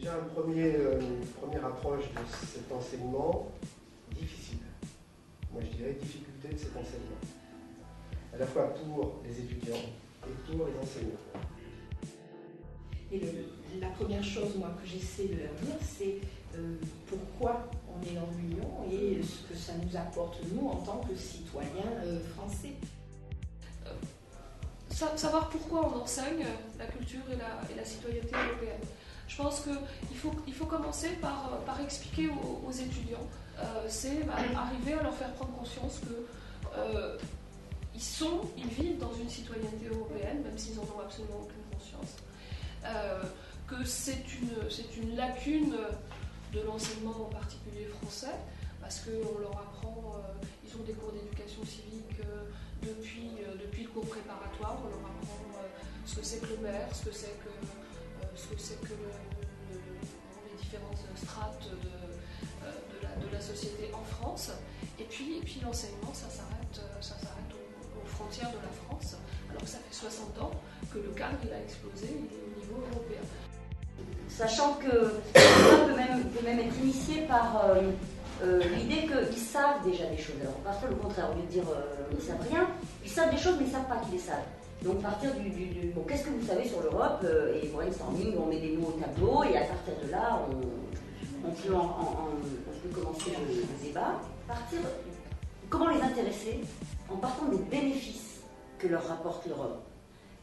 Déjà une première approche de cet enseignement difficile. Moi je dirais difficulté de cet enseignement. À la fois pour les étudiants et pour les enseignants. Et la première chose moi, que j'essaie de leur dire, c'est pourquoi on est dans l'Union et ce que ça nous apporte nous en tant que citoyens français. Savoir pourquoi on enseigne la culture et la citoyenneté européenne. Je pense qu'il faut commencer par expliquer aux étudiants, c'est arriver à leur faire prendre conscience que ils vivent dans une citoyenneté européenne, même s'ils n'en ont absolument aucune conscience, que c'est une lacune de l'enseignement en particulier français, parce qu'on leur apprend, ils ont des cours d'éducation civique depuis le cours préparatoire, on leur apprend ce que c'est que le maire, ce que c'est que les différentes strates de la société en France, et puis l'enseignement, ça s'arrête aux frontières de la France, alors que ça fait 60 ans que le cadre il a explosé, il est au niveau européen. Sachant que le peut même être initié par l'idée qu'ils savent déjà des choses. Alors, parfois, le contraire, au lieu de dire ils ne savent rien, ils savent des choses mais ils ne savent pas qu'ils les savent. Donc, partir bon, qu'est-ce que vous savez sur l'Europe et brainstorming, on met des mots au tableau et à partir de là, on peut commencer le débat. Comment les intéresser en partant des bénéfices que leur rapporte l'Europe.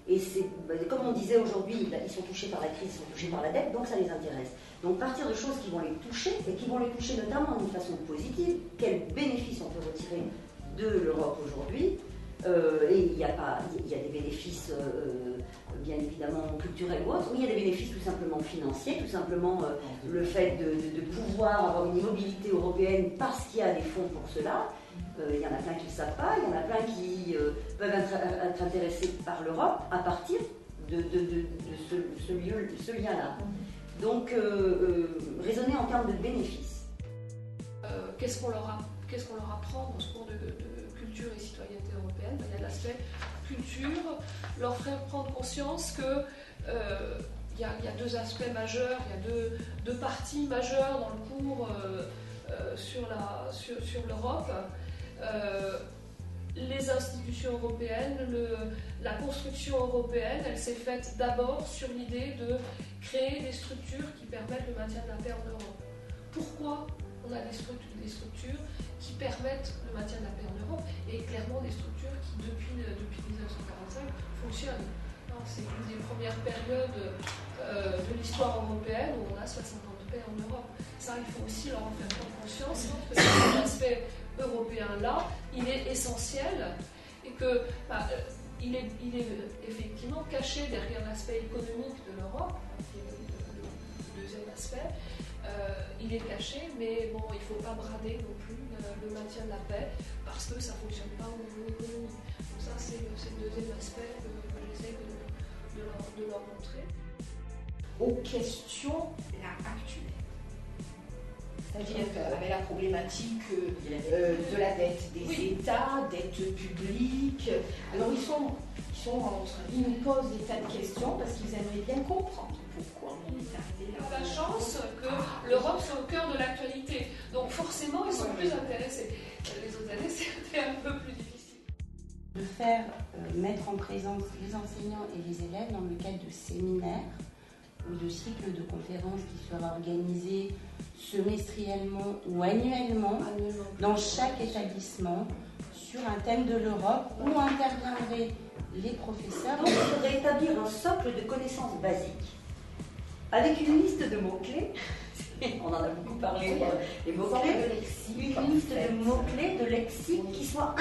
Et c'est, comme on disait aujourd'hui, ils sont touchés par la crise, ils sont touchés par la dette, donc ça les intéresse. Donc partir de choses qui vont les toucher, et qui vont les toucher notamment d'une façon positive, quels bénéfices on peut retirer de l'Europe aujourd'hui. Et il y a des bénéfices, bien évidemment, culturels ou autres, mais il y a des bénéfices tout simplement financiers, tout simplement le fait de pouvoir avoir une mobilité européenne parce qu'il y a des fonds pour cela. Il y en a plein qui ne le savent pas, il y en a plein qui peuvent être intéressés par l'Europe à partir de ce lien-là. Donc, raisonner en termes de bénéfices. Qu'est-ce qu'on leur apprend dans ce cours de culture et citoyenneté européenne? Il y a l'aspect culture, leur faire prendre conscience que il y a deux aspects majeurs, il y a deux parties majeures dans le cours sur l'Europe. Les institutions européennes, la construction européenne, elle s'est faite d'abord sur l'idée de créer des structures qui permettent le maintien de la paix en Europe. Pourquoi on a des structures qui permettent le maintien de la paix en Europe et clairement des structures qui, depuis 1945, fonctionnent. C'est une des premières périodes de l'histoire européenne où on a 60 ans de paix en Europe. Ça, il faut aussi leur en faire prendre conscience que cet aspect européen-là, il est essentiel et que il est effectivement caché derrière l'aspect économique de l'Europe, qui est le deuxième aspect. Il est caché, mais bon, il ne faut pas brader non plus le maintien de la paix parce que ça ne fonctionne pas au niveau économique. Donc ça, c'est le deuxième aspect que j'essaie de leur montrer. Aux questions actuelles. C'est-à-dire avec la problématique de la dette des États, dette publique. Alors ils nous posent des tas de questions parce qu'ils aimeraient bien comprendre pourquoi on est arrivé là. La chance que l'Europe soit au cœur de l'actualité. Donc forcément, ils sont plus intéressés. Les autres années, c'était un peu plus difficile. De faire mettre en présence les enseignants et les élèves dans le cadre de séminaires ou de cycles de conférences qui seraient organisés semestriellement ou annuellement dans chaque établissement sur un thème de l'Europe où interviendraient les professeurs. Donc il faudrait établir un socle de connaissances basiques avec une liste de mots-clés. On en a beaucoup parlé, les mots-clés, une liste de mots-clés, de lexiques qui soient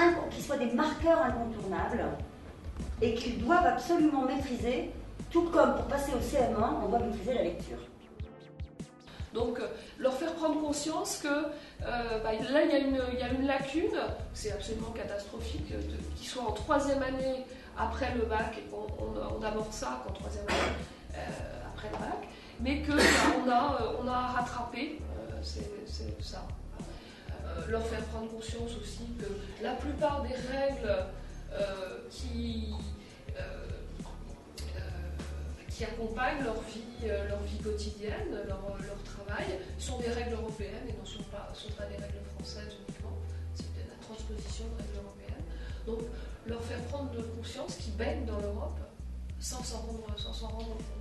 des marqueurs incontournables et qu'ils doivent absolument maîtriser, tout comme pour passer au CM1, on doit maîtriser la lecture. Donc, leur faire prendre conscience que là, il y a une lacune, c'est absolument catastrophique, qu'ils soient en troisième année après le bac, et qu'on aborde ça qu'en troisième année après le bac, mais qu'on a à rattraper, c'est ça. Leur faire prendre conscience aussi que la plupart des règles qui qui accompagnent leur vie quotidienne, leur travail, sont des règles européennes et ne sont pas des règles françaises uniquement. C'est peut-être la transposition de règles européennes. Donc, leur faire prendre de conscience qu'ils baignent dans l'Europe sans s'en rendre compte.